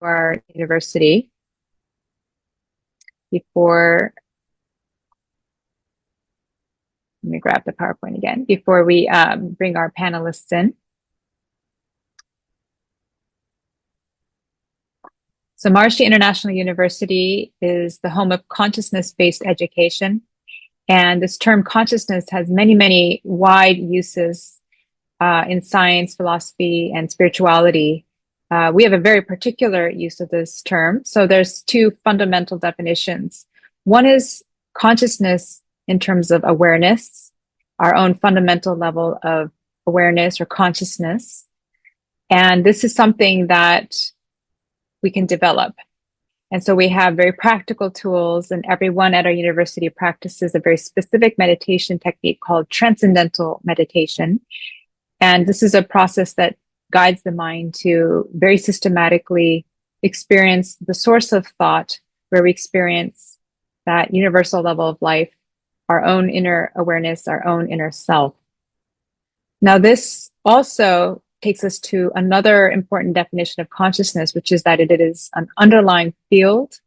our university before, let me grab the PowerPoint again, before we bring our panelists in. So Maharishi International University is the home of consciousness-based education. And this term consciousness has many, many wide uses in science, philosophy, and spirituality. We have a very particular use of this term. So there's two fundamental definitions. One is consciousness in terms of awareness, our own fundamental level of awareness or consciousness. And this is something that we can develop. And so we have very practical tools, and everyone at our university practices a very specific meditation technique called transcendental meditation. And this is a process that guides the mind to very systematically experience the source of thought, where we experience that universal level of life, our own inner awareness, our own inner self. Now, this also takes us to another important definition of consciousness, which is that it is an underlying field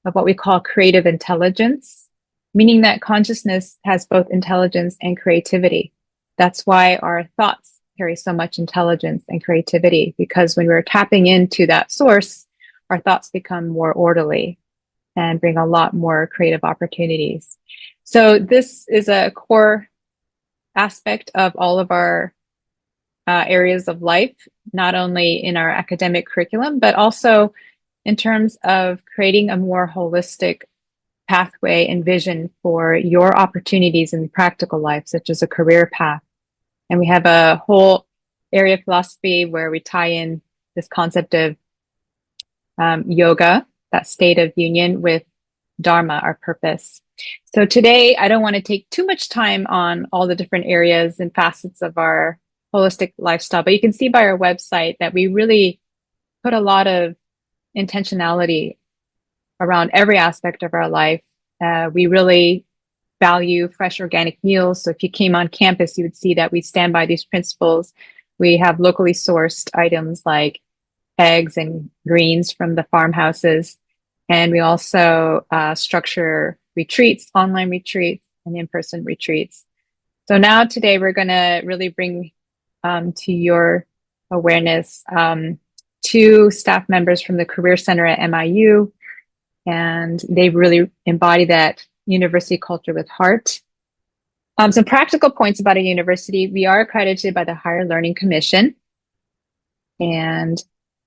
of what we call creative intelligence, meaning that consciousness has both intelligence and creativity. That's why our thoughts carry so much intelligence and creativity, because when we're tapping into that source, our thoughts become more orderly and bring a lot more creative opportunities. So this is a core aspect of all of our areas of life, not only in our academic curriculum, but also in terms of creating a more holistic pathway and vision for your opportunities in practical life, such as a career path. And we have a whole area of philosophy where we tie in this concept of yoga, that state of union, with Dharma, our purpose. So today, I don't want to take too much time on all the different areas and facets of our holistic lifestyle, but you can see by our website that we really put a lot of intentionality around every aspect of our life. We really value fresh organic meals. So if you came on campus, you would see that we stand by these principles. We have locally sourced items like eggs and greens from the farmhouses. And we also structure retreats, online retreats, and in-person retreats. So now today we're going to really bring to your awareness two staff members from the Career Center at MIU, and they really embody that university culture with heart. Some practical points about a university: we are accredited by the Higher Learning Commission, and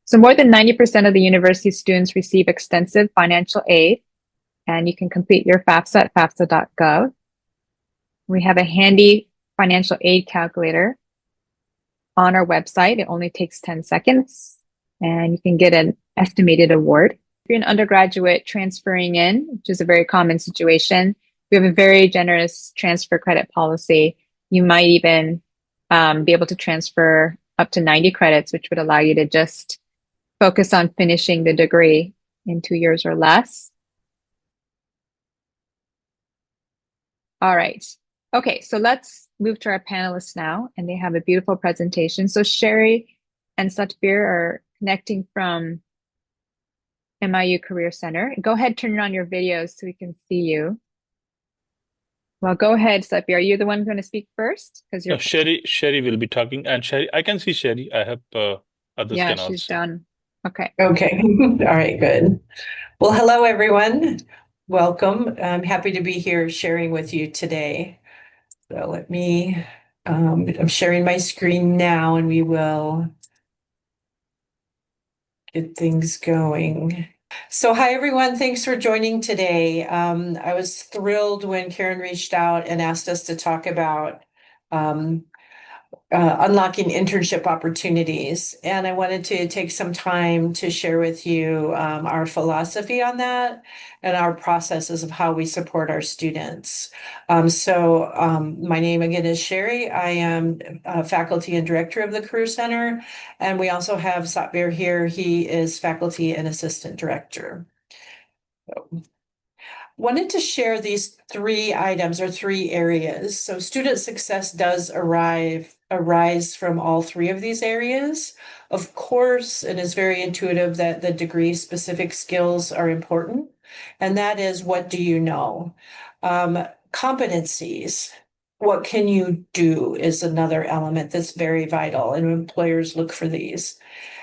so more than 90% of the university students receive extensive financial aid, and you can complete your FAFSA at fafsa.gov. We have a handy financial aid calculator on our website. It only takes 10 seconds, and you can get an estimated award. If you're an undergraduate transferring in, which is a very common situation, we have a very generous transfer credit policy. You might even be able to transfer up to 90 credits, which would allow you to just focus on finishing the degree in 2 years or less. All right. Okay, so let's move to our panelists now, and they have a beautiful presentation. So Sheri and Satvir are connecting from MIU Career Center. Go ahead, turn on your videos so we can see you. Well, go ahead, Satvir. Are you the one going to speak first? Because you're Sheri will be talking, and Sheri, I can see Sheri. I have others yeah, can she's also. done. Okay. Okay. All right, good. Well, hello, everyone. Welcome. I'm happy to be here sharing with you today. So let me, I'm sharing my screen now, and we will get things going. So hi, everyone. Thanks for joining today. I was thrilled when Karen reached out and asked us to talk about unlocking internship opportunities. And I wanted to take some time to share with you our philosophy on that and our processes of how we support our students. My name again is Sheri. I am faculty and director of the Career Center. And we also have Satvir here. He is faculty and assistant director. Wanted to share these 3 items or 3 areas. So student success does arise from all three of these areas. Of course, it is very intuitive that the degree specific skills are important. And that is, what do you know? Competencies. What can you do is another element that's very vital, and employers look for these.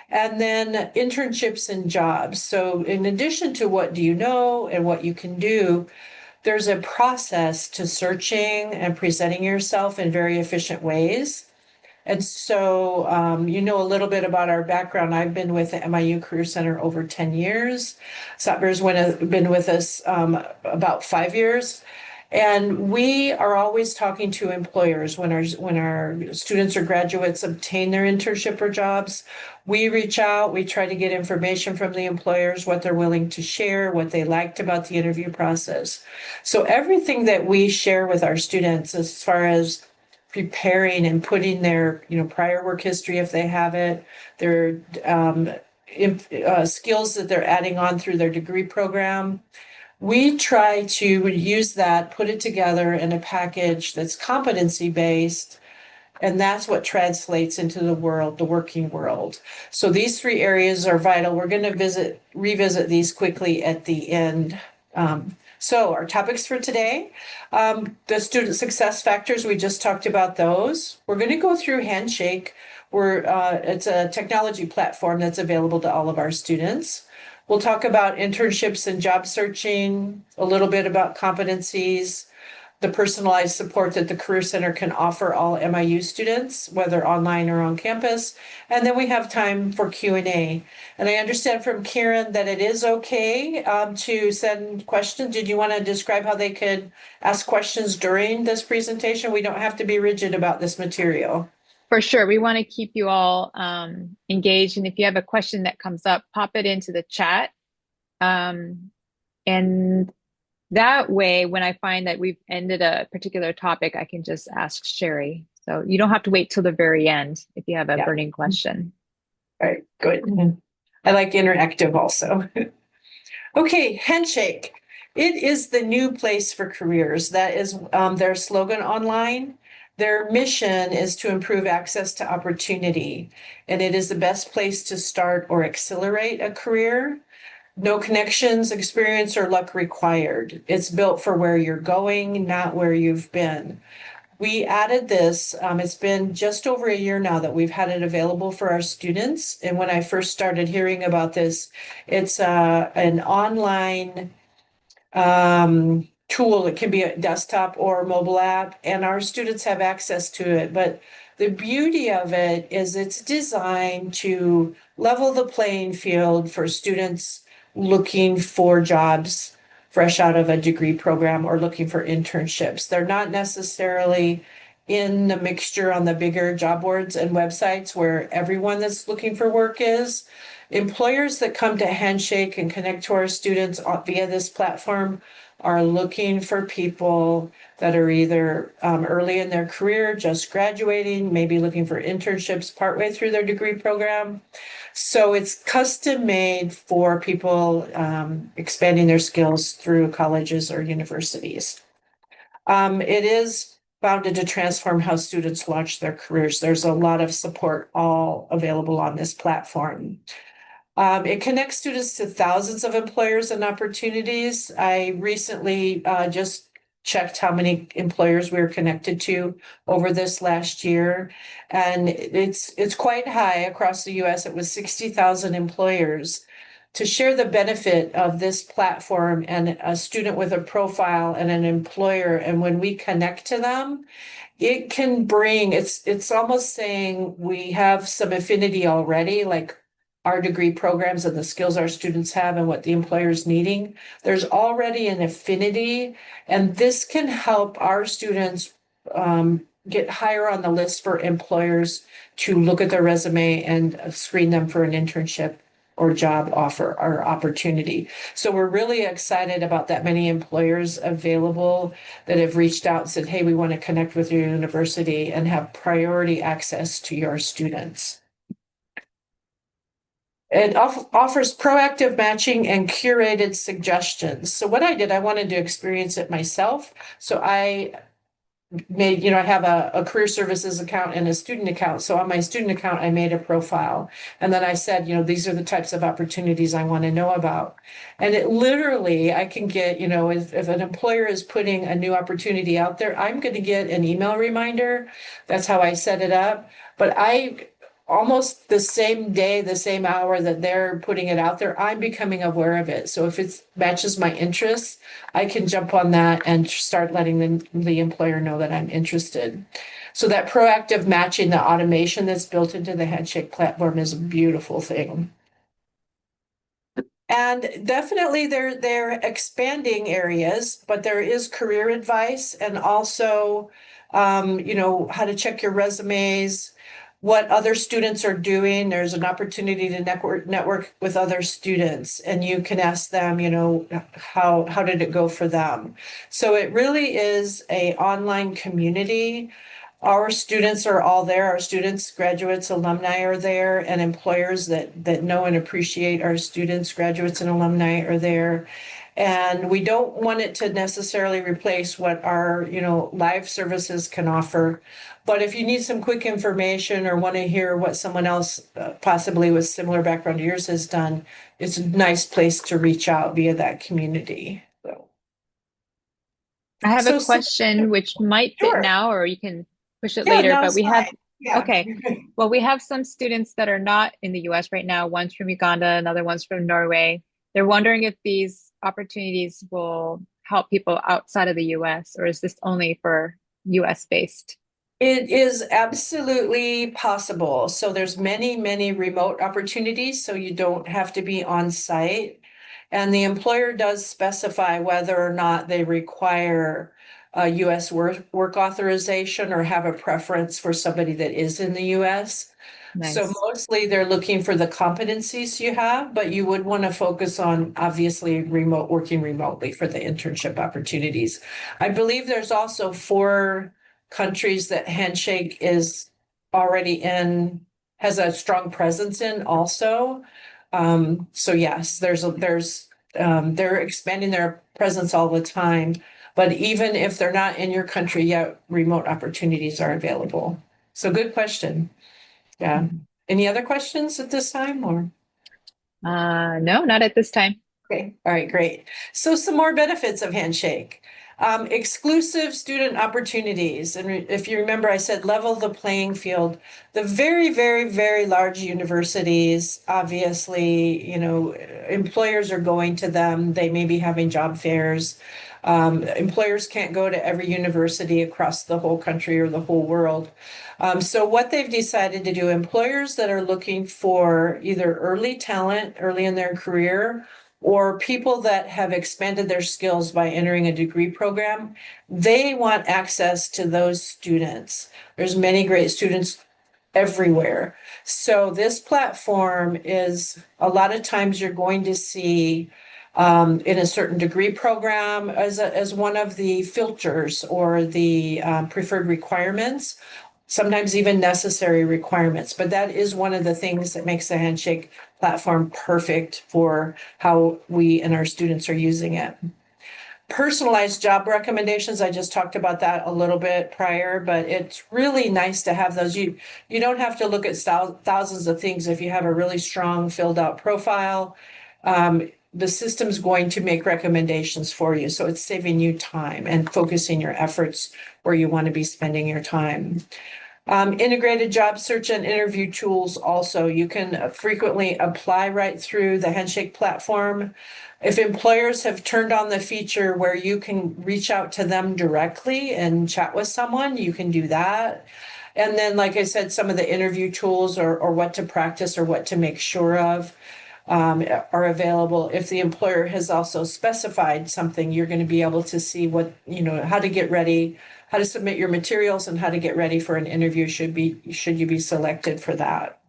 And then internships and jobs. So in addition to what do you know and what you can do, there's a process to searching and presenting yourself in very efficient ways. And so, you know a little bit about our background. I've been with the MIU Career Center over 10 years. Satmir's been with us about 5 years. And we are always talking to employers when our students or graduates obtain their internship or jobs. We reach out, we try to get information from the employers, what they're willing to share, what they liked about the interview process. So everything that we share with our students as far as preparing and putting their, prior work history, if they have it, their skills that they're adding on through their degree program, we try to use that, put it together in a package that's competency-based, and that's what translates into the working world. So these three areas are vital. We're going to revisit these quickly at the end. So our topics for today, the student success factors, we just talked about those. We're going to go through Handshake, it's a technology platform that's available to all of our students. We'll talk about internships and job searching, a little bit about competencies, the personalized support that the Career Center can offer all MIU students, whether online or on campus. And then we have time for Q&A. And I understand from Karen that it is okay to send questions. Did you want to describe how they could ask questions during this presentation? We don't have to be rigid about this material. For sure. We want to keep you all engaged. And if you have a question that comes up, pop it into the chat. And that way, when I find that we've ended a particular topic, I can just ask Sheri. So you don't have to wait till the very end if you have a burning question. All right, good. I like interactive also. Okay, Handshake. It is the new place for careers. That is their slogan online. Their mission is to improve access to opportunity, and it is the best place to start or accelerate a career. No connections, experience, or luck required. It's built for where you're going, not where you've been. We added this, it's been just over a year now that we've had it available for our students. And when I first started hearing about this, it's an online tool. It can be a desktop or mobile app, and our students have access to it. But the beauty of it is it's designed to level the playing field for students looking for jobs fresh out of a degree program or looking for internships. They're not necessarily in the mixture on the bigger job boards and websites where everyone that's looking for work is. Employers that come to Handshake and connect to our students via this platform are looking for people that are either early in their career, just graduating, maybe looking for internships partway through their degree program. So it's custom made for people expanding their skills through colleges or universities. It is founded to transform how students launch their careers. There's a lot of support all available on this platform. It connects students to thousands of employers and opportunities. I recently just checked how many employers we were connected to over this last year, and it's quite high across the US. It was 60,000 employers. To share the benefit of this platform and a student with a profile and an employer, and when we connect to them, it can bring, it's almost saying we have some affinity already, like our degree programs and the skills our students have and what the employer is needing. There's already an affinity, and this can help our students get higher on the list for employers to look at their resume and screen them for an internship or job offer or opportunity. So we're really excited about that many employers available that have reached out and said, hey, we want to connect with your university and have priority access to your students. It offers proactive matching and curated suggestions. So what I did, I wanted to experience it myself. So I made, I have a career services account and a student account. So on my student account, I made a profile. And then I said, these are the types of opportunities I want to know about. And it literally, I can get, if an employer is putting a new opportunity out there, I'm going to get an email reminder. That's how I set it up. But almost the same day, the same hour that they're putting it out there, I'm becoming aware of it. So if it matches my interests, I can jump on that and start letting the employer know that I'm interested. So that proactive matching, the automation that's built into the Handshake platform is a beautiful thing. And definitely they're expanding areas, but there is career advice and also, how to check your resumes, what other students are doing. There's an opportunity to network with other students, and you can ask them, how did it go for them? So it really is a online community. Our students are all there. Our students, graduates, alumni are there, and employers that know and appreciate our students, graduates, and alumni are there. And we don't want it to necessarily replace what our, live services can offer. But if you need some quick information or want to hear what someone else, possibly with similar background to yours, has done, it's a nice place to reach out via that community. So, I have a so question which might fit sure. now, or you can push it Yeah, later, no, but it's we have, fine. Yeah. okay. Well, we have some students that are not in the US right now. One's from Uganda, another one's from Norway. They're wondering if these opportunities will help people outside of the US, or is this only for US based? It is absolutely possible. So there's many, many remote opportunities, so you don't have to be on site. And the employer does specify whether or not they require a US work authorization or have a preference for somebody that is in the US. So Nice. mostly they're looking for the competencies you have, but you would want to focus on obviously working remotely for the internship opportunities. I believe there's also 4 countries that Handshake is already in, has a strong presence in also. So yes, they're expanding their presence all the time. But even if they're not in your country yet, remote opportunities are available. So good question. Yeah. Any other questions at this time or? No, not at this time. Okay, all right, great. So some more benefits of Handshake. Exclusive student opportunities. And if you remember, I said level the playing field. The very, very, very large universities, obviously, employers are going to them. They may be having job fairs. Employers can't go to every university across the whole country or the whole world. So what they've decided to do, employers that are looking for either early talent early in their career or people that have expanded their skills by entering a degree program, they want access to those students. There's many great students everywhere. So this platform is a lot of times you're going to see in a certain degree program as one of the filters or the preferred requirements, sometimes even necessary requirements. But that is one of the things that makes the Handshake platform perfect for how we and our students are using it. Personalized job recommendations, I just talked about that a little bit prior, but it's really nice to have those. You don't have to look at thousands of things if you have a really strong filled out profile. The system's going to make recommendations for you. So it's saving you time and focusing your efforts where you want to be spending your time. Integrated job search and interview tools also. You can frequently apply right through the Handshake platform. If employers have turned on the feature where you can reach out to them directly and chat with someone, you can do that. And then, like I said, some of the interview tools or what to practice or what to make sure of are available. If the employer has also specified something, you're going to be able to see what, how to get ready, how to submit your materials, and how to get ready for an interview should you be selected for that.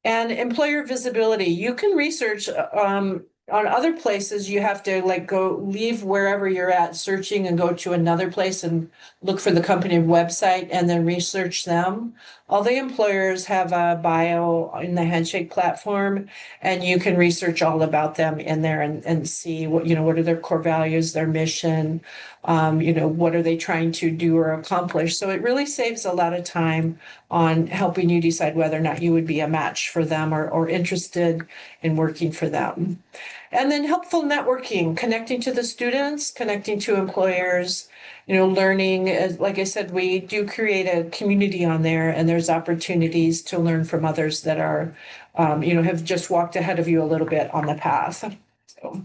And employer visibility, you can research on other places. You have to leave wherever you're at searching and go to another place and look for the company website and then research them. all the employers have a bio in the Handshake platform, and you can research all about them in there and see what, what are their core values, their mission, what are they trying to do or accomplish. So it really saves a lot of time on helping you decide whether or not you would be a match for them or interested in working for them. And then helpful networking, connecting to the students, connecting to employers, learning. Like I said, we do create a community on there, and there's opportunities to learn from others that are, have just walked ahead of you a little bit on the path. So.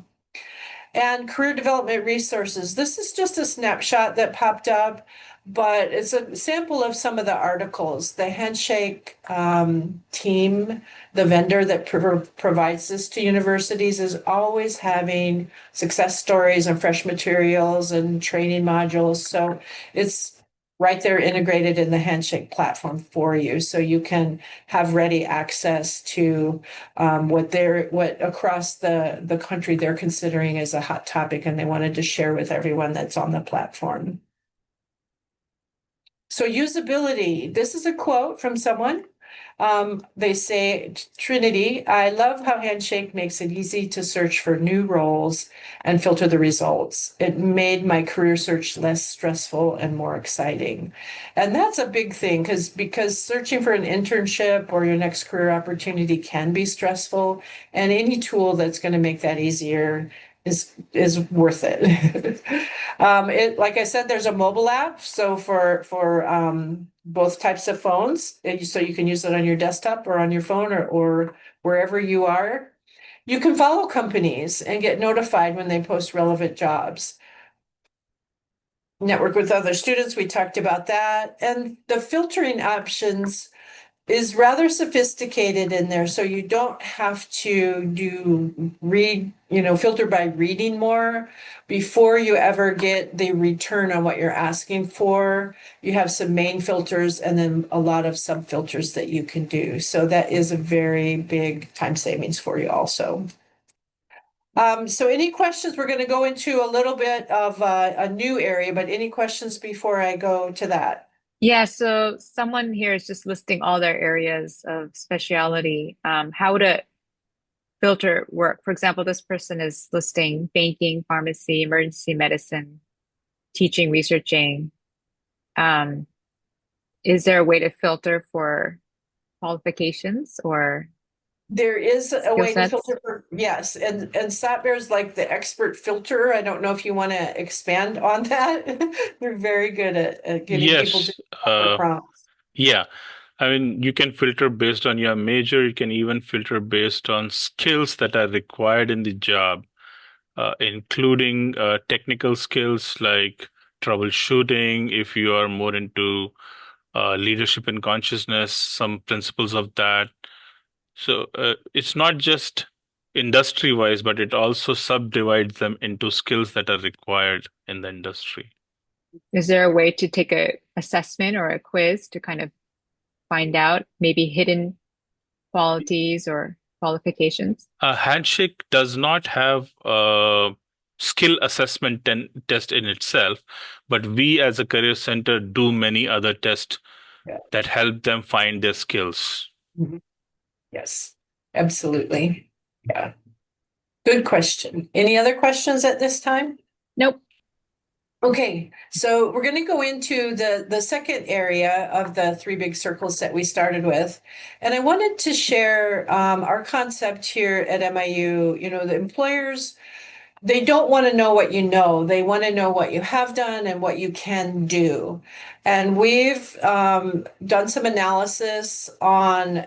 And career development resources. This is just a snapshot that popped up, but it's a sample of some of the articles. The Handshake team, the vendor that provides this to universities, is always having success stories and fresh materials and training modules. So it's right there integrated in the Handshake platform for you, so you can have ready access to what across the country they're considering as a hot topic, and they wanted to share with everyone that's on the platform. So usability, this is a quote from someone. They say, Trinity, I love how Handshake makes it easy to search for new roles and filter the results. It made my career search less stressful and more exciting. And that's a big thing because searching for an internship or your next career opportunity can be stressful, and any tool that's going to make that easier is worth it. Like I said, there's a mobile app. So for both types of phones, so you can use it on your desktop or on your phone or wherever you are. You can follow companies and get notified when they post relevant jobs. Network with other students, we talked about that. And the filtering options is rather sophisticated in there, so you don't have to filter by reading more before you ever get the return on what you're asking for. You have some main filters and then a lot of sub filters that you can do. So that is a very big time savings for you also. So any questions? We're going to go into a little bit of a new area, but any questions before I go to that? Yeah, so someone here is just listing all their areas of speciality. How would a filter work? For example, this person is listing banking, pharmacy, emergency medicine, teaching, researching. Is there a way to filter for qualifications or there is a skill way to sets? filter for, yes, and Satbear is like the expert filter. I don't know if you want to expand on that. They're very good at getting people to Yes. proper prompts. Yeah. I mean, you can filter based on your major. You can even filter based on skills that are required in the job, including technical skills like troubleshooting. If you are more into leadership and consciousness, some principles of that. So it's not just industry wise, but it also subdivides them into skills that are required in the industry. Is there a way to take a assessment or a quiz to kind of find out maybe hidden qualities or qualifications? Handshake does not have a skill assessment test in itself, but we as a career center do many other tests that help them find their skills. Mm-hmm. Yes, absolutely. Yeah. Good question. Any other questions at this time? Nope. Okay, so we're going to go into the second area of the three big circles that we started with. And I wanted to share our concept here at MIU. The employers, they don't want to know what you know. They want to know what you have done and what you can do. And we've done some analysis on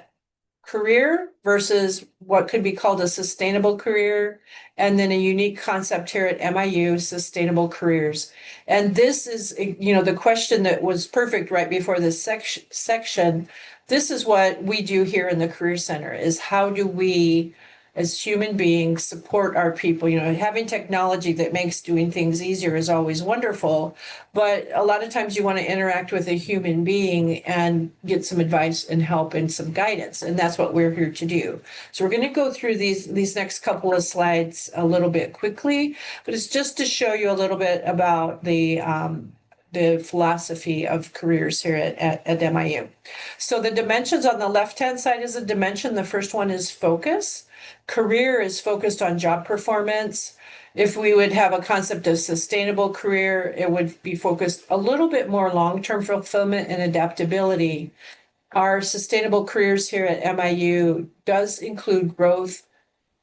career versus what could be called a sustainable career, and then a unique concept here at MIU, sustainable careers. And this is, the question that was perfect right before this section. This is what we do here in the Career Center, is how do we, as human beings, support our people? Having technology that makes doing things easier is always wonderful, but a lot of times you want to interact with a human being and get some advice and help and some guidance, and that's what we're here to do. So we're going to go through these next couple of slides a little bit quickly, but it's just to show you a little bit about the the philosophy of careers here at MIU. So the dimensions on the left-hand side is a dimension. The first one is focus. Career is focused on job performance. If we would have a concept of sustainable career, it would be focused a little bit more long-term fulfillment and adaptability. Our sustainable careers here at MIU does include growth,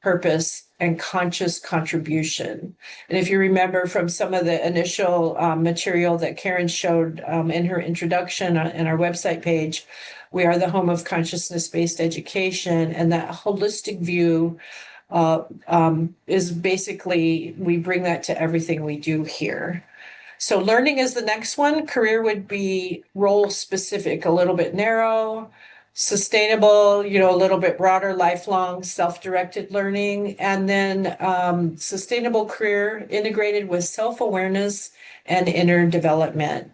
purpose, and conscious contribution. And if you remember from some of the initial material that Karen showed in her introduction in our website page, we are the home of consciousness-based education, and that holistic view is basically, we bring that to everything we do here. So learning is the next one. Career would be role specific, a little bit narrow. Sustainable, a little bit broader, lifelong, self-directed learning. And then sustainable career integrated with self-awareness and inner development.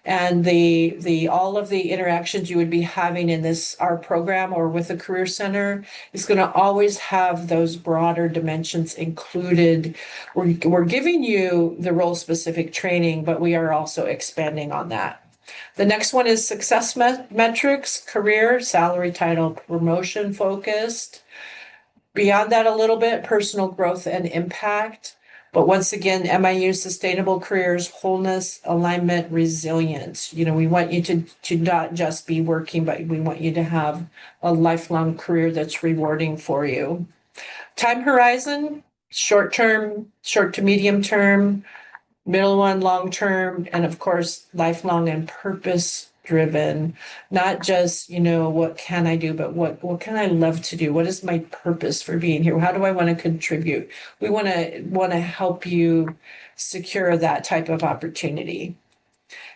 And the all of the interactions you would be having in our program or with the Career Center is going to always have those broader dimensions included. We're giving you the role-specific training, but we are also expanding on that. The next one is success metrics, career, salary, title, promotion focused. Beyond that a little bit, personal growth and impact. But once again, MIU sustainable careers, wholeness, alignment, resilience. We want you to not just be working, but we want you to have a lifelong career that's rewarding for you. Time horizon, short term, short to medium term, middle one, long term, and of course, lifelong and purpose driven. Not just, what can I do, but what can I love to do? What is my purpose for being here? How do I want to contribute? We want to help you secure that type of opportunity.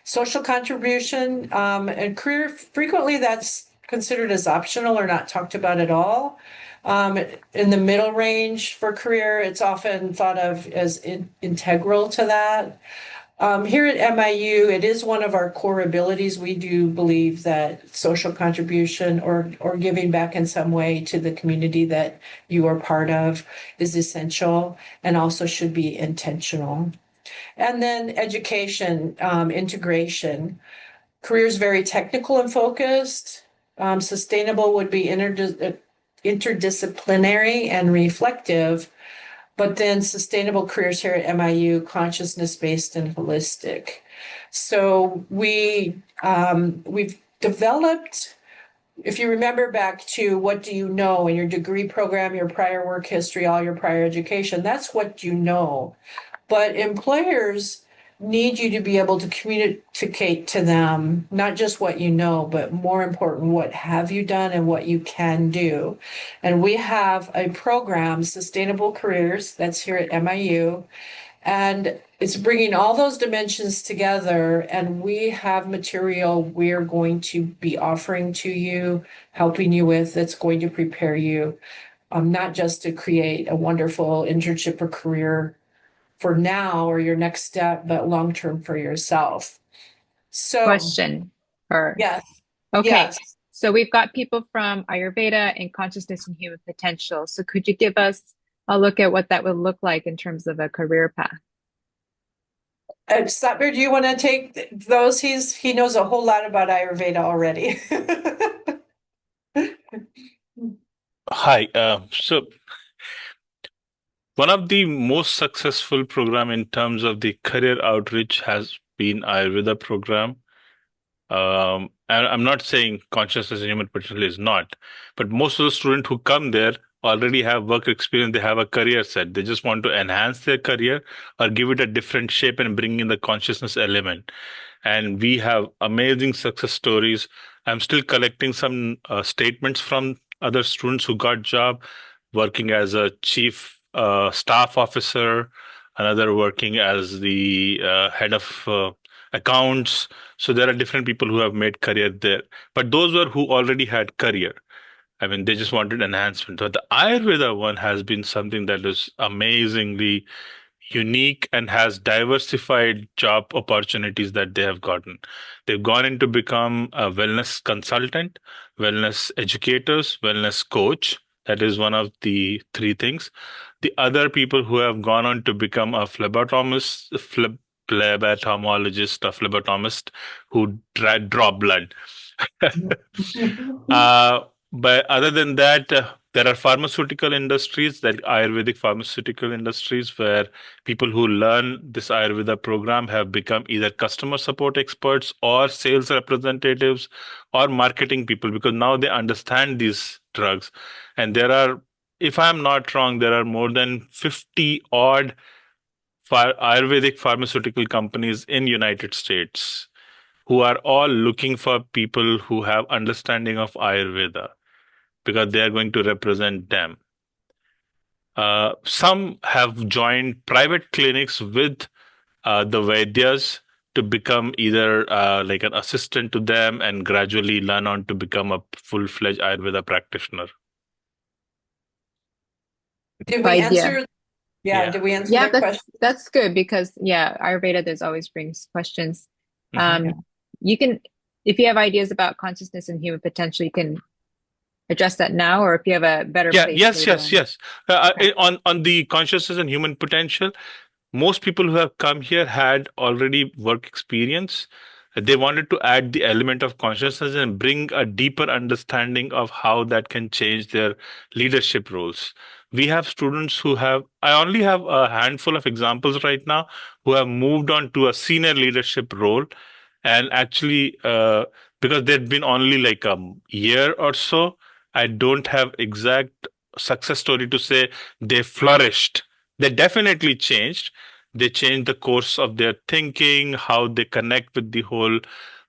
Social contribution and career, frequently that's considered as optional or not talked about at all. In the middle range for career, it's often thought of as integral to that. Here at MIU, it is one of our core abilities. We do believe that social contribution or giving back in some way to the community that you are part of is essential and also should be intentional. And then education, integration. Career is very technical and focused. Sustainable would be interdisciplinary and reflective, but then sustainable careers here at MIU, consciousness-based and holistic. So we've developed, if you remember back to what do you know in your degree program, your prior work history, all your prior education, that's what you know. But employers need you to be able to communicate to them, not just what you know, but more important, what have you done and what you can do. And we have a program, Sustainable Careers, that's here at MIU. And it's bringing all those dimensions together. And we have material we're going to be offering to you, helping you with, that's going to prepare you, not just to create a wonderful internship or career for now or your next step, but long-term for yourself. So Question or yes. Okay. Yes. So we've got people from Ayurveda and consciousness and human potential. So could you give us a look at what that would look like in terms of a career path? Satbir, do you want to take those? He knows a whole lot about Ayurveda already. Hi. So one of the most successful program in terms of the career outreach has been Ayurveda program. And I'm not saying consciousness and human potential is not, but most of the students who come there already have work experience. They have a career set. They just want to enhance their career or give it a different shape and bring in the consciousness element. And we have amazing success stories. I'm still collecting some statements from other students who got job working as a chief staff officer, another working as the head of accounts. So there are different people who have made career there, but those were who already had career. I mean, they just wanted enhancement. But the Ayurveda one has been something that is amazingly unique and has diversified job opportunities that they have gotten. They've gone in to become a wellness consultant, wellness educators, wellness coach. That is one of the three things. The other people who have gone on to become a phlebotomologist or phlebotomist who draw blood. Uh, but other than that, there are pharmaceutical industries, like Ayurvedic pharmaceutical industries, where people who learn this Ayurveda program have become either customer support experts or sales representatives or marketing people, because now they understand these drugs. And there are, if I'm not wrong, there are more than 50 odd Ayurvedic pharmaceutical companies in United States who are all looking for people who have understanding of Ayurveda, because they are going to represent them. Some have joined private clinics with the Vaidyas to become either like an assistant to them and gradually learn on to become a full-fledged Ayurveda practitioner. Did we answer? Yeah. Did we answer Yeah, that question? that's good, because Ayurveda does always brings questions. You can, if you have ideas about consciousness and human potential, you can address that now, or if you have a better place later on. Yes. On the consciousness and human potential, most people who have come here had already work experience. They wanted to add the element of consciousness and bring a deeper understanding of how that can change their leadership roles. We have students who have, I only have a handful of examples right now, who have moved on to a senior leadership role. And actually, because they've been only like a year or so, I don't have exact success story to say they flourished. They definitely changed. They changed the course of their thinking, how they connect with the whole,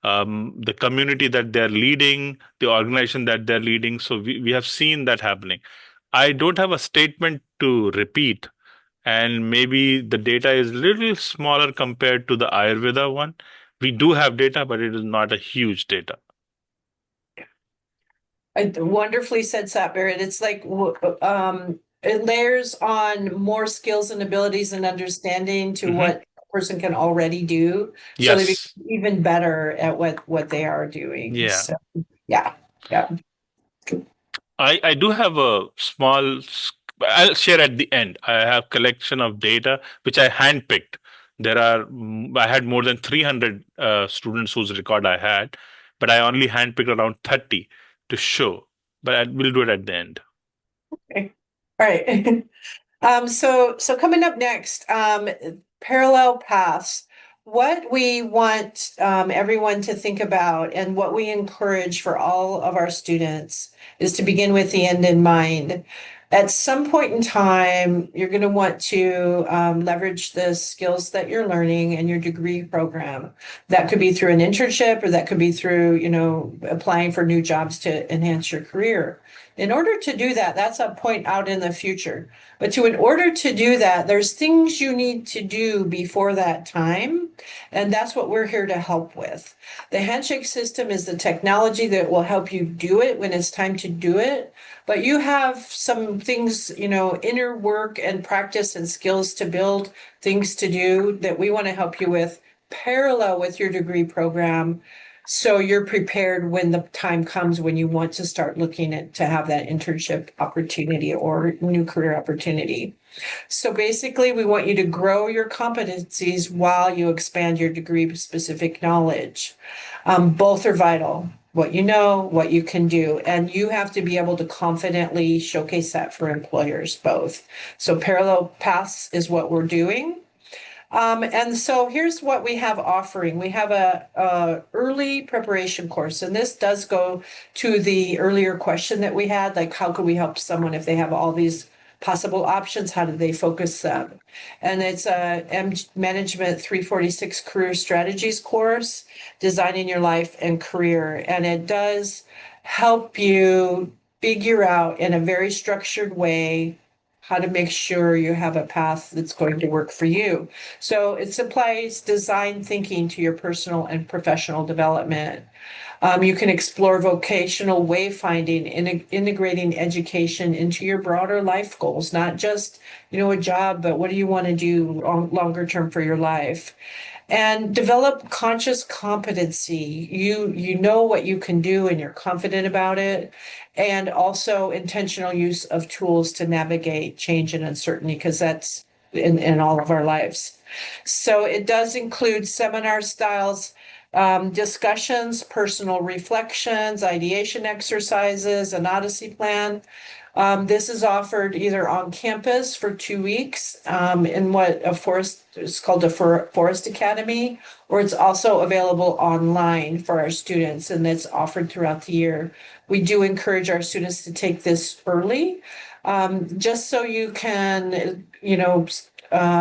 the community that they're leading, the organization that they're leading. So we have seen that happening. I don't have a statement to repeat, and maybe the data is a little smaller compared to the Ayurveda one. We do have data, but it is not a huge data. Wonderfully said, Satbir. It's like it layers on more skills and abilities and understanding to what a person can already do. So they Yes. become even better at what they are doing. Yeah. So, yeah. I do have a small, I'll share at the end. I have collection of data which I handpicked. I had more than 300 students whose record I had, but I only handpicked around 30 to show. But we'll do it at the end. Okay. All right. So coming up next, parallel paths. What we want everyone to think about, and what we encourage for all of our students, is to begin with the end in mind. At some point in time, you're going to want to leverage the skills that you're learning in your degree program. That could be through an internship, or that could be through, applying for new jobs to enhance your career. In order to do that, that's a point out in the future. But in order to do that, there's things you need to do before that time. And that's what we're here to help with. The Handshake system is the technology that will help you do it when it's time to do it. But you have some things, inner work and practice and skills to build, things to do that we want to help you with parallel with your degree program. So you're prepared when the time comes when you want to start looking to have that internship opportunity or new career opportunity. So basically, we want you to grow your competencies while you expand your degree-specific knowledge. Both are vital. What you know, what you can do, and you have to be able to confidently showcase that for employers, both. So parallel paths is what we're doing. And so here's what we have offering. We have a early preparation course, and this does go to the earlier question that we had, like how could we help someone if they have all these possible options? How do they focus them? And it's a Management 346 Career Strategies course, Designing Your Life and Career. And it does help you figure out in a very structured way how to make sure you have a path that's going to work for you. So it applies design thinking to your personal and professional development. You can explore vocational wayfinding, integrating education into your broader life goals, not just, a job, but what do you want to do longer term for your life? And develop conscious competency. You know what you can do and you're confident about it. And also intentional use of tools to navigate change and uncertainty, because that's in all of our lives. So it does include seminar styles, discussions, personal reflections, ideation exercises, an Odyssey plan. This is offered either on campus for 2 weeks in what it's called a Forest Academy, or it's also available online for our students, and it's offered throughout the year. We do encourage our students to take this early, just so you can,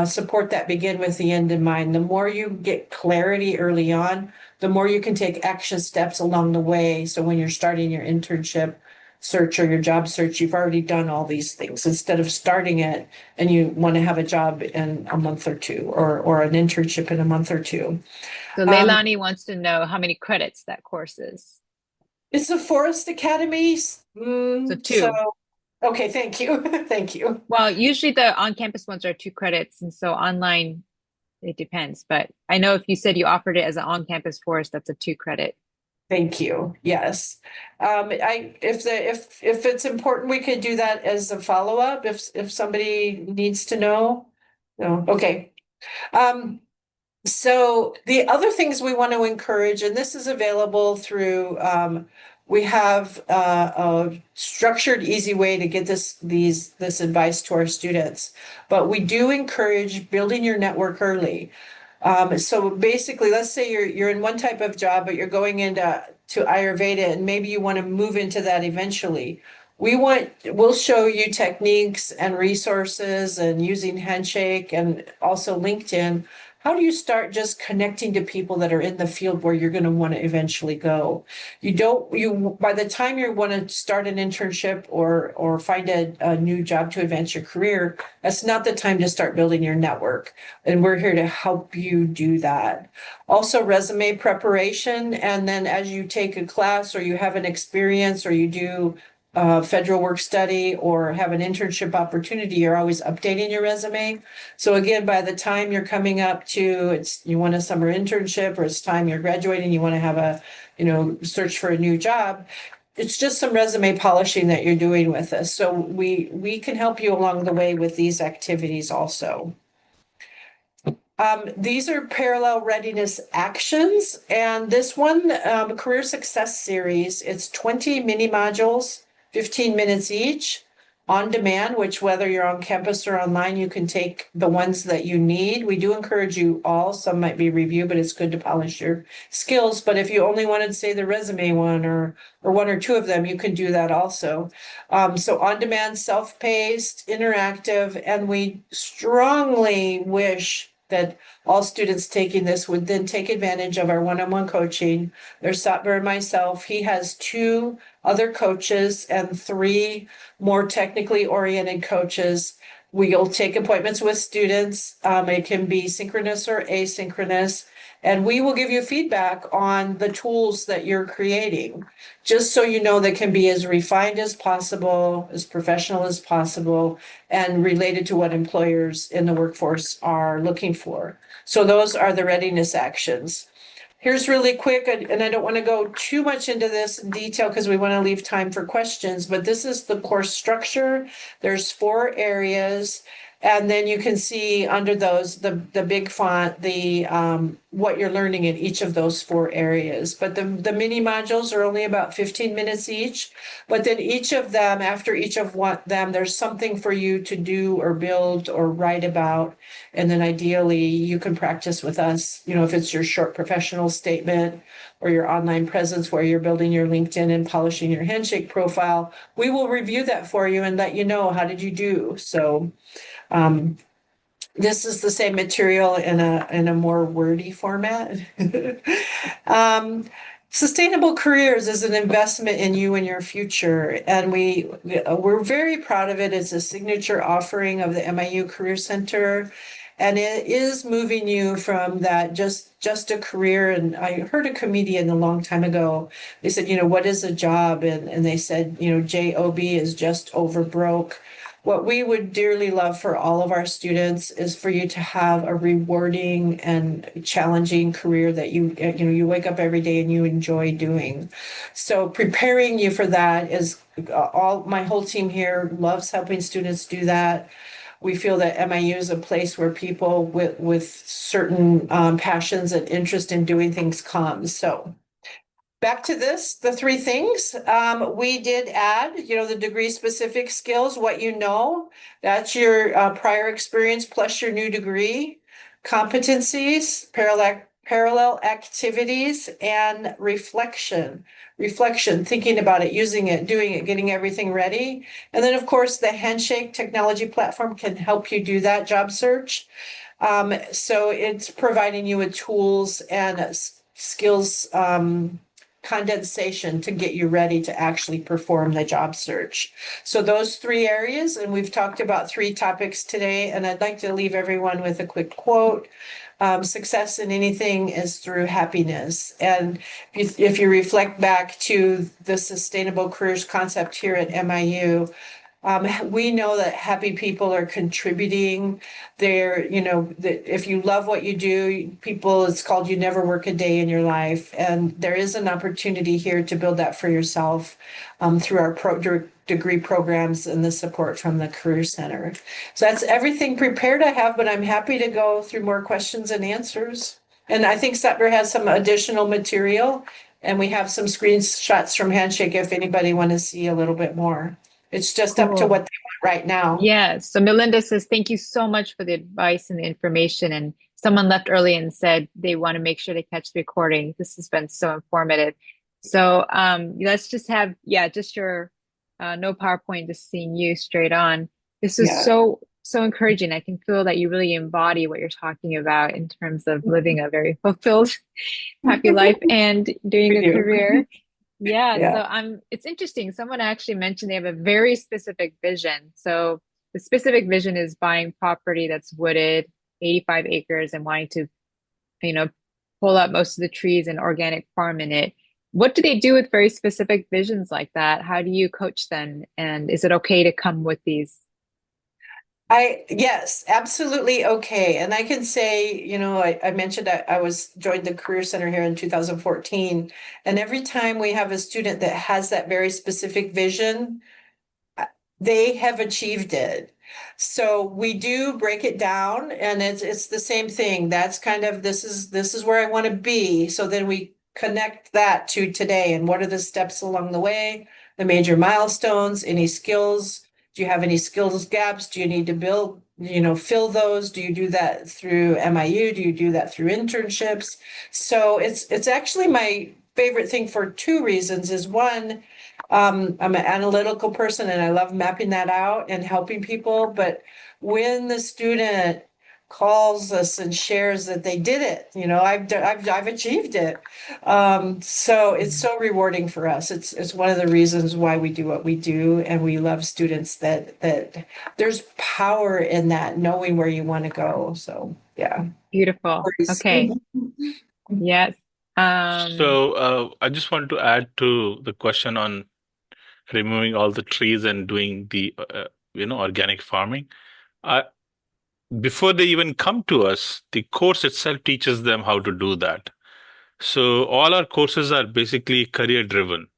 support that begin with the end in mind. The more you get clarity early on, the more you can take action steps along the way. So when you're starting your internship search or your job search, you've already done all these things instead of starting it and you want to have a job in a month or two, or an internship in a month or two. So Leilani wants to know how many credits that course is. It's a Forest Academy. So 2. Okay, thank you. Thank you. Well, usually the on-campus ones are 2 credits, and so online, it depends. But I know if you said you offered it as an on-campus course, that's a 2 credit. Thank you. Yes. If it's important, we could do that as a follow-up if somebody needs to know. No, okay. So the other things we want to encourage, and this is available through, we have a structured, easy way to get this advice to our students, but we do encourage building your network early. So basically, let's say you're in one type of job, but you're going into Ayurveda, and maybe you want to move into that eventually. We'll show you techniques and resources and using Handshake and also LinkedIn. How do you start just connecting to people that are in the field where you're going to want to eventually go? By the time you want to start an internship or find a new job to advance your career, that's not the time to start building your network. And we're here to help you do that. Also, resume preparation. And then as you take a class or you have an experience or you do federal work study or have an internship opportunity, you're always updating your resume. So again, by the time you're coming up to you want a summer internship, or it's time you're graduating, you want to have a, search for a new job, it's just some resume polishing that you're doing with us. So we can help you along the way with these activities also. These are parallel readiness actions, and this one, Career Success Series, it's 20 mini modules, 15 minutes each, on demand, which whether you're on campus or online, you can take the ones that you need. We do encourage you all, some might be review, but it's good to polish your skills. But if you only wanted, say, the resume one or 1 or 2 of them, you can do that also. So on demand, self-paced, interactive, and we strongly wish that all students taking this would then take advantage of our one-on-one coaching. There's Satber and myself. He has 2 other coaches and 3 more technically oriented coaches. We'll take appointments with students. It can be synchronous or asynchronous. And we will give you feedback on the tools that you're creating, just so you know they can be as refined as possible, as professional as possible, and related to what employers in the workforce are looking for. So those are the readiness actions. Here's really quick, and I don't want to go too much into this in detail because we want to leave time for questions, but this is the course structure. There's 4 areas. And then you can see under those, the big font, the what you're learning in each of those 4 areas. But the mini modules are only about 15 minutes each. But then each of them, after each of them, there's something for you to do or build or write about. And then ideally, you can practice with us, if it's your short professional statement or your online presence where you're building your LinkedIn and polishing your Handshake profile. We will review that for you and let you know, how did you do? So this is the same material in a more wordy format. Sustainable careers is an investment in you and your future, and we're very proud of it. It's a signature offering of the MIU Career Center, and it is moving you from that just a career. And I heard a comedian a long time ago. They said, what is a job? And they said, JOB is just over broke. What we would dearly love for all of our students is for you to have a rewarding and challenging career that you wake up every day and you enjoy doing. So preparing you for that is my whole team here loves helping students do that. we feel that MIU is a place where people with certain passions and interest in doing things come. So back to this, the three things. We did add, the degree specific skills, what you know, that's your prior experience plus your new degree, competencies, parallel activities, and reflection. Reflection, thinking about it, using it, doing it, getting everything ready. And then, of course, the Handshake technology platform can help you do that job search. So it's providing you with tools and skills condensation to get you ready to actually perform the job search. So those three areas, and we've talked about three topics today, and I'd like to leave everyone with a quick quote. Success in anything is through happiness. And if you reflect back to the sustainable careers concept here at MIU, we know that happy people are contributing. If you love what you do, it's called you never work a day in your life. And there is an opportunity here to build that for yourself through our degree programs and the support from the Career Center. So that's everything prepared I have, but I'm happy to go through more questions and answers. And I think Sutler has some additional material, and we have some screenshots from Handshake if anybody want to see a little bit more. It's just up to what they want right now. Yeah. So Melinda says, thank you so much for the advice and the information. And someone left early and said they want to make sure they catch the recording. This has been so informative. So let's just have, just your no PowerPoint, just seeing you straight on. This is so encouraging. I can feel that you really embody what you're talking about in terms of living a very fulfilled, happy life and doing a career. So it's interesting. Someone actually mentioned they have a very specific vision. So the specific vision is buying property that's wooded, 85 acres, and wanting to, pull up most of the trees and organic farm in it. What do they do with very specific visions like that? How do you coach them? And is it okay to come with these? Yes, absolutely okay. And I can say, I mentioned I joined the Career Center here in 2014. And every time we have a student that has that very specific vision, they have achieved it. So we do break it down, and it's the same thing. That's kind of this is where I want to be. So then we connect that to today and what are the steps along the way, the major milestones, any skills. Do you have any skills gaps? Do you need to build, fill those? Do you do that through MIU? Do you do that through internships? So it's actually my favorite thing for two reasons. Is one, I'm an analytical person and I love mapping that out and helping people. But when the student calls us and shares that they did it, I've achieved it. So it's so rewarding for us. It's one of the reasons why we do what we do, and we love students that there's power in that, knowing where you want to go. So yeah. Beautiful. Okay. Yes. So I just wanted to add to the question on removing all the trees and doing the organic farming. Before they even come to us, the course itself teaches them how to do that. So all our courses are basically career driven,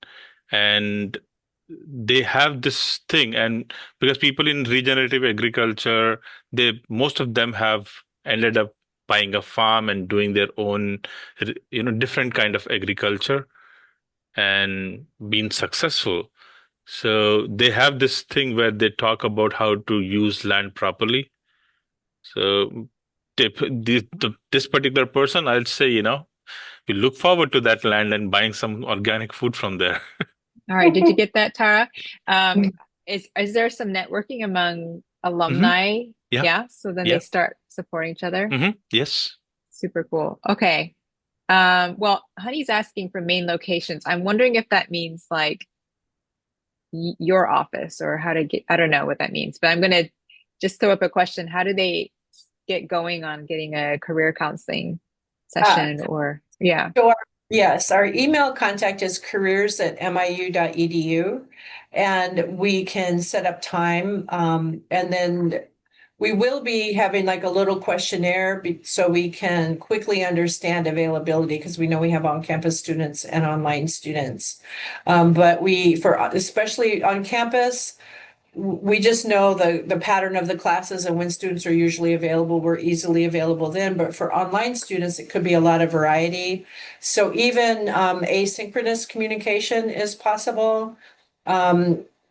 and they have this thing. And because people in regenerative agriculture, most of them have ended up buying a farm and doing their own, different kind of agriculture and being successful. So they have this thing where they talk about how to use land properly. So this particular person, I'll say, we look forward to that land and buying some organic food from there. All right. Did you get that, Tara? Is there some networking among alumni? Yeah. So then they start supporting each other. Yes. Super cool. Okay. Well, Honey's asking for main locations. I'm wondering if that means like your office or how to get, I don't know what that means, but I'm going to just throw up a question. How do they get going on getting a career counseling session So yes, our email contact is careers@miu.edu, and we can set up time. And then we will be having like a little questionnaire so we can quickly understand availability, because we know we have on-campus students and online students. But especially on campus, we just know the pattern of the classes and when students are usually available. We're easily available then, but for online students, it could be a lot of variety. So even asynchronous communication is possible.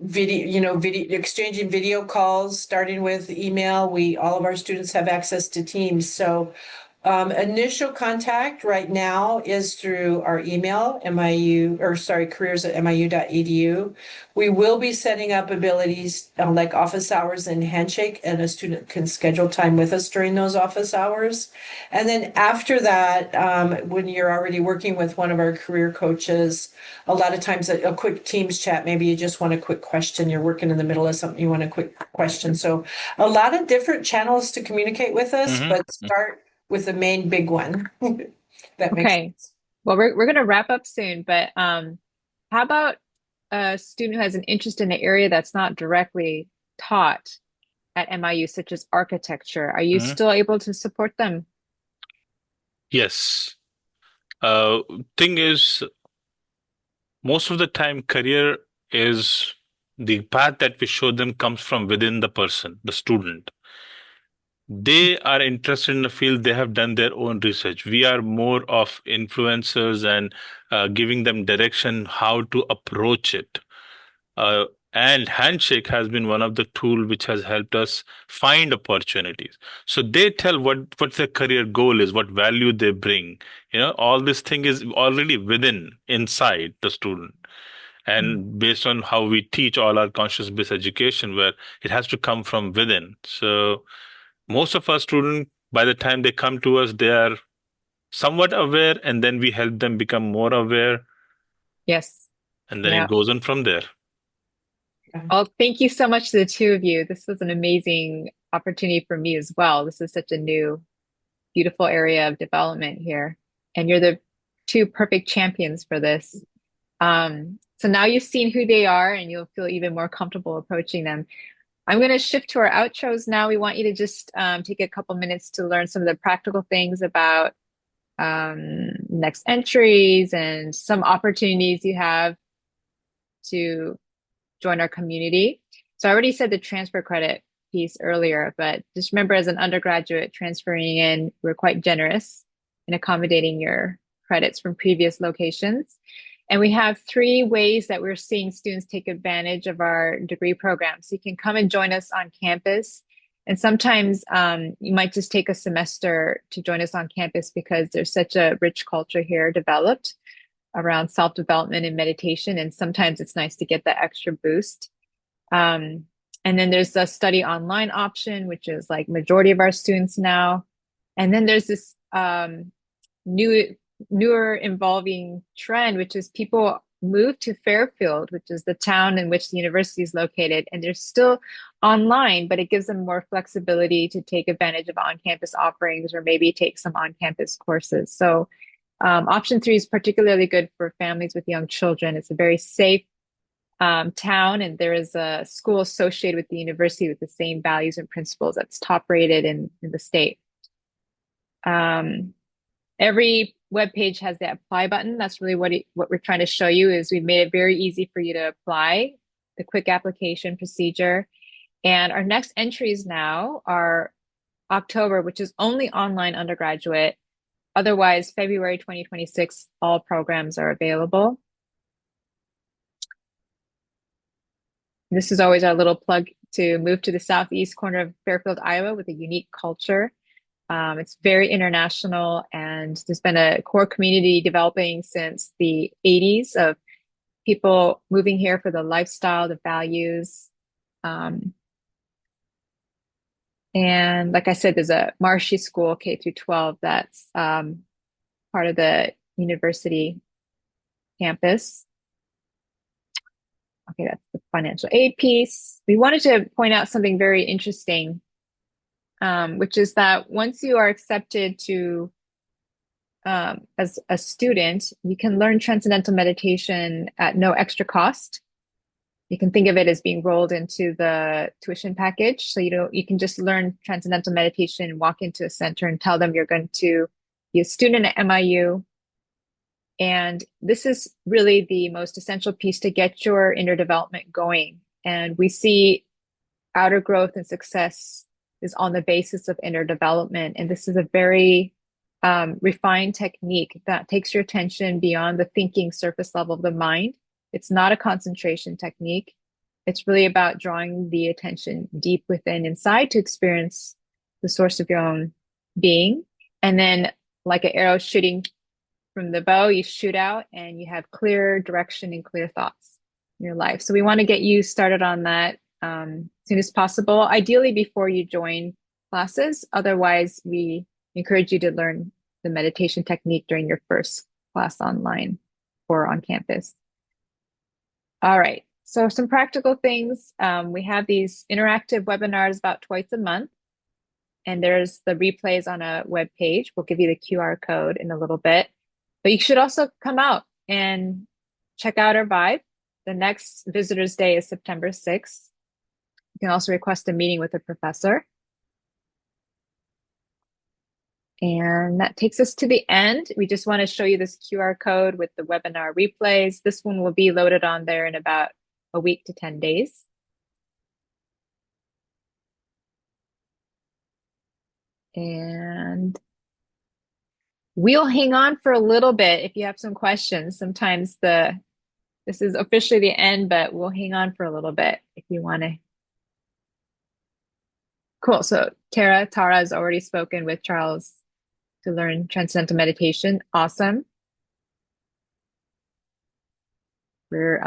Video exchanging video calls, starting with email. All of our students have access to Teams. So initial contact right now is through our email, careers@miu.edu. We will be setting up abilities like office hours and Handshake, and a student can schedule time with us during those office hours. And then after that, when you're already working with one of our career coaches, a lot of times a quick Teams chat, maybe you just want a quick question, you're working in the middle of something, you want a quick question. So a lot of different channels to communicate with us, but start with the main big one. That makes Okay. sense. Well, we're going to wrap up soon, but how about a student who has an interest in an area that's not directly taught at MIU, such as architecture? Are you still able to support them? Yes. Thing is, most of the time, career is the path that we show them comes from within the person, the student. They are interested in the field, they have done their own research. We are more of influencers and giving them direction how to approach it. And Handshake has been one of the tool which has helped us find opportunities. So they tell what their career goal is, what value they bring. All this thing is already within, inside the student. And based on how we teach all our conscious-based education, where it has to come from within. So most of our students, by the time they come to us, they are somewhat aware, and then we help them become more aware, Yes. and then Yeah. it goes on from there. Well, thank you so much to the two of you. This was an amazing opportunity for me as well. This is such a new, beautiful area of development here. And you're the two perfect champions for this. So now you've seen who they are and you'll feel even more comfortable approaching them. I'm going to shift to our outros now. We want you to just take a couple minutes to learn some of the practical things about next entries and some opportunities you have to join our community. So I already said the transfer credit piece earlier, but just remember as an undergraduate transferring in, we're quite generous in accommodating your credits from previous locations. And we have 3 ways that we're seeing students take advantage of our degree program. So you can come and join us on campus. And sometimes you might just take a semester to join us on campus because there's such a rich culture here developed around self-development and meditation. And sometimes it's nice to get that extra boost. And then there's the study online option, which is like majority of our students now. And then there's this newer involving trend, which is people move to Fairfield, which is the town in which the university is located. And they're still online, but it gives them more flexibility to take advantage of on-campus offerings or maybe take some on-campus courses. So option 3 is particularly good for families with young children. It's a very safe town, and there is a school associated with the university with the same values and principles that's top rated in the state. Every web page has the apply button. That's really what we're trying to show you is we've made it very easy for you to apply, the quick application procedure. And our next entries now are October, which is only online undergraduate. Otherwise, February 2026, all programs are available. This is always our little plug to move to the southeast corner of Fairfield, Iowa with a unique culture. It's very international, and there's been a core community developing since the 80s of people moving here for the lifestyle, the values. And like I said, there's a Marshy School K through 12 that's part of the university campus. Okay, that's the financial aid piece. We wanted to point out something very interesting, which is that once you are accepted to as a student, you can learn transcendental meditation at no extra cost. You can think of it as being rolled into the tuition package. So you can just learn transcendental meditation, walk into a center and tell them you're going to be a student at MIU. And this is really the most essential piece to get your inner development going. And we see outer growth and success is on the basis of inner development. And this is a very refined technique that takes your attention beyond the thinking surface level of the mind. It's not a concentration technique. It's really about drawing the attention deep within inside to experience the source of your own being. And then, like an arrow shooting from the bow, you shoot out and you have clear direction and clear thoughts in your life. So we want to get you started on that as soon as possible, ideally before you join classes. Otherwise, we encourage you to learn the meditation technique during your first class online or on campus. All right, so some practical things. We have these interactive webinars about twice a month, and there's the replays on a web page. We'll give you the QR code in a little bit, but you should also come out and check out our vibe. The next Visitors Day is September 6th. You can also request a meeting with a professor. And that takes us to the end. We just want to show you this QR code with the webinar replays. This one will be loaded on there in about a week to 10 days. And we'll hang on for a little bit if you have some questions. Sometimes this is officially the end, but we'll hang on for a little bit if you want to. Cool. So Tara has already spoken with Charles to learn transcendental meditation. Awesome. We're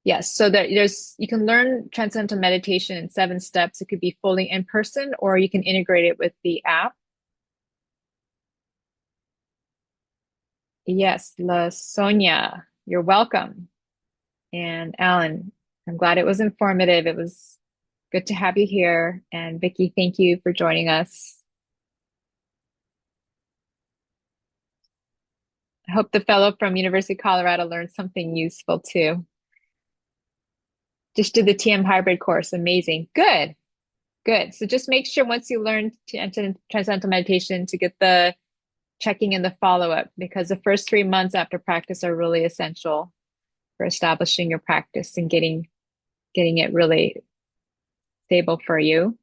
yes, so you can learn transcendental meditation in 7 steps. It could be fully in person, or you can integrate it with the app. Yes, La Sonia, you're welcome. And Alan, I'm glad it was informative. It was good to have you here. And Vicki, thank you for joining us. I hope the fellow from University of Colorado learned something useful too. Just did the TM hybrid course. Amazing. Good. Good. So just make sure once you learn transcendental meditation to get the checking in the follow-up, because the first 3 months after practice are really essential for establishing your practice and getting it really stable for you.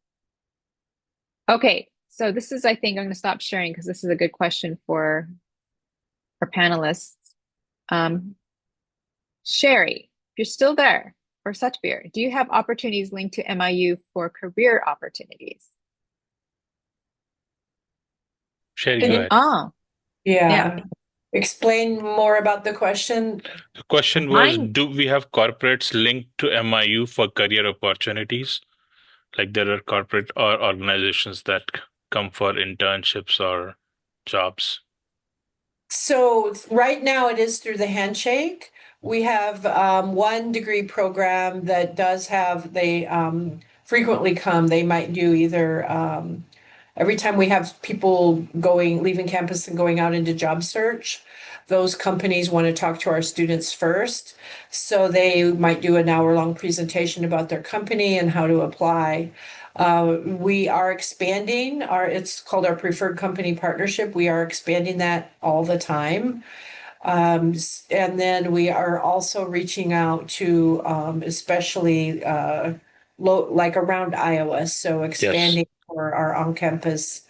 Okay. So this is, I think I'm going to stop sharing because this is a good question for our panelists. Sheri, if you're still there, or Satbir, do you have opportunities linked to MIU for career opportunities? Sheri, go ahead. Oh, Yeah. Explain more about the question. The question was, do we have corporates linked to MIU for career opportunities? Like there are corporate or organizations that come for internships or jobs. So right now it is through the Handshake. We have 1 degree program that does have, they frequently come. They might do either every time we have people leaving campus and going out into job search, those companies want to talk to our students first. So they might do an hour-long presentation about their company and how to apply. We are expanding it's called our preferred company partnership. We are expanding that all the time. And then we are also reaching out to especially like around Iowa. So expanding for our on-campus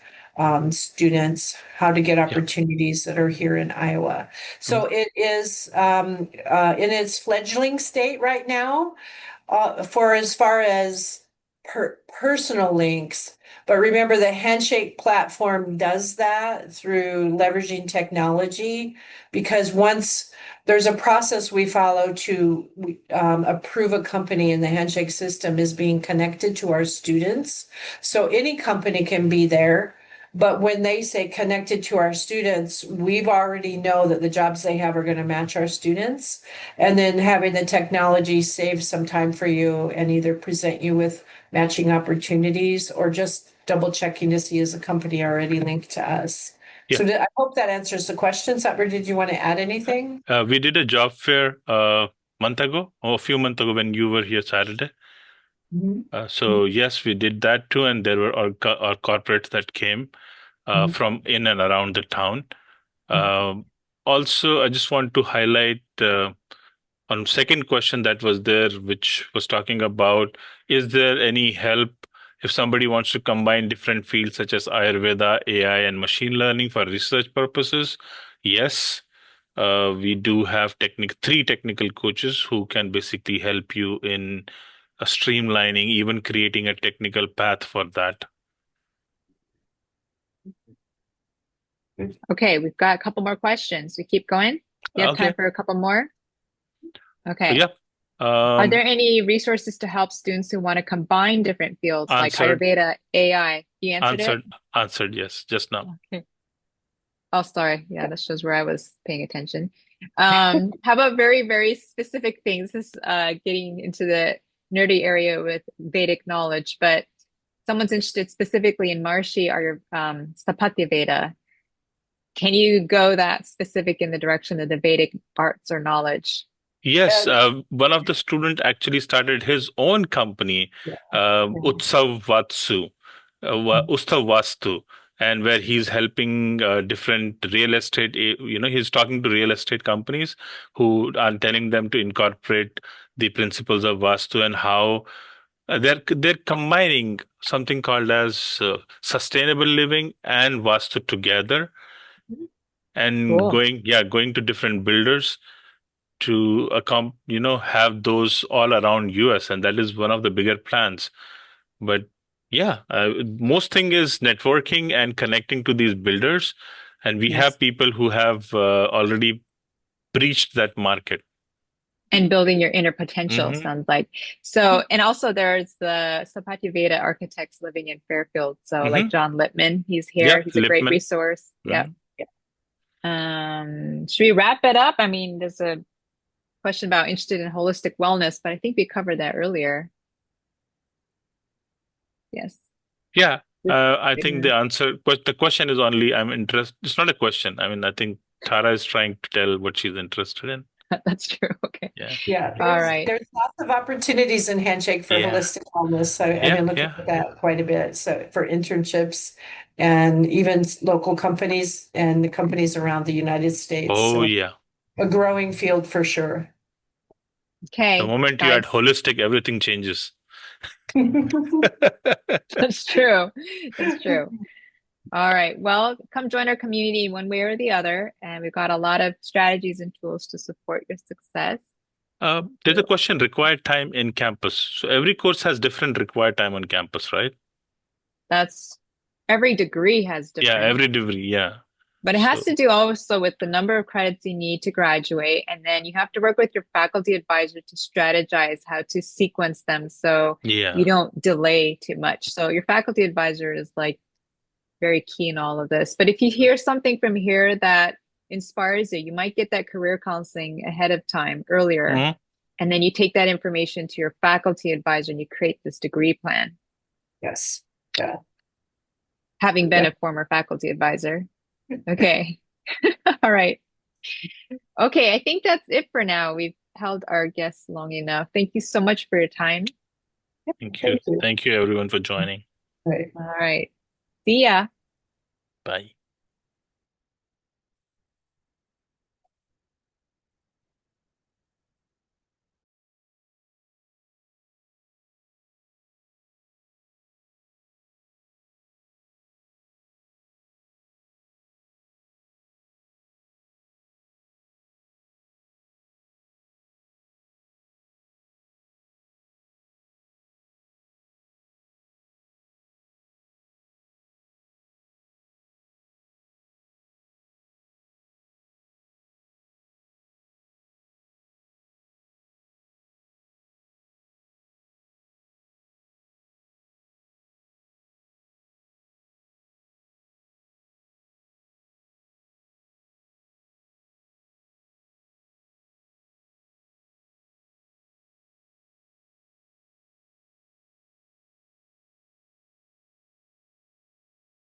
students, how to get opportunities that are here in Iowa. So it is in its fledgling state right now for as far as personal links. But remember, the Handshake platform does that through leveraging technology, because once there's a process we follow to approve a company in the Handshake system is being connected to our students. So any company can be there. But when they say connected to our students, we've already know that the jobs they have are going to match our students. And then having the technology save some time for you and either present you with matching opportunities or just double checking to see is a company already linked to us. Yeah. So I hope that answers the question. Satbir, did you want to add anything? We did a job fair a few months ago when you were here Saturday. So yes, we did that too, and there were our corporates that came from in and around the town. Also, I just want to highlight on second question that was there, which was talking about, is there any help if somebody wants to combine different fields such as Ayurveda, AI, and machine learning for research purposes? Yes. We do have three technical coaches who can basically help you in streamlining, even creating a technical path for that. Okay, we've got a couple more questions. We keep going. You have Okay. time for a couple more? Okay. Yeah. Are there any resources to help students who want to combine different fields like Answered. Ayurveda, AI? You answered it? Answered, yes, just now. Okay. Oh, sorry. Yeah, that shows where I was paying attention. How about very, very specific things? This is getting into the nerdy area with Vedic knowledge, but someone's interested specifically in Marshi or your Sthapatya Veda. Can you go that specific in the direction of the Vedic arts or knowledge? Yes, one of the students actually started his own company, Utsav Vatsu, Ustav Vastu, and where he's helping different real estate, he's talking to real estate companies who are telling them to incorporate the principles of Vastu and how they're combining something called as sustainable living and Vastu together, and Cool. going to different builders to have those all around US, and that is one of the bigger plans. But yeah, most thing is networking and connecting to these builders, and we Yes. have people who have already breached that market. And building your inner potential, sounds like. So, and also there's the Sapatya Veda architects living in Fairfield. So like John Lippman, he's here. Yeah, He's a great Lippman. resource. Yeah. Should we wrap it up? I mean, there's a question about interested in holistic wellness, but I think we covered that earlier. Yes. Yeah. I think the answer, but the question is only, I'm interested. It's not a question. I mean, I think Tara is trying to tell what she's interested in. That's true. Okay. Yeah. All right. There's lots of opportunities in Handshake for holistic wellness. So I've been looking at that quite a bit. So for internships and even local companies and the companies around the United States. Oh, so yeah. A growing field for sure. Okay. The moment you add holistic, everything changes. That's true. That's true. All right. Well, come join our community one way or the other. And we've got a lot of strategies and tools to support your success. There's a question, required time in campus. So every course has different required time on campus, right? That's every degree has different. Yeah, every degree. Yeah. But it has to do also with the number of credits you need to graduate. And then you have to work with your faculty advisor to strategize how to sequence them so you don't delay too much. So your faculty advisor is like very key in all of this. But if you hear something from here that inspires you, you might get that career counseling ahead of time, earlier. And then you take that information to your faculty advisor and you create this degree plan. Yes. Yeah. Having been a former faculty advisor. Okay. All right. Okay. I think that's it for now. We've held our guests long enough. Thank you so much for your time. Thank you. Thank you everyone for joining. All right. See ya. Bye.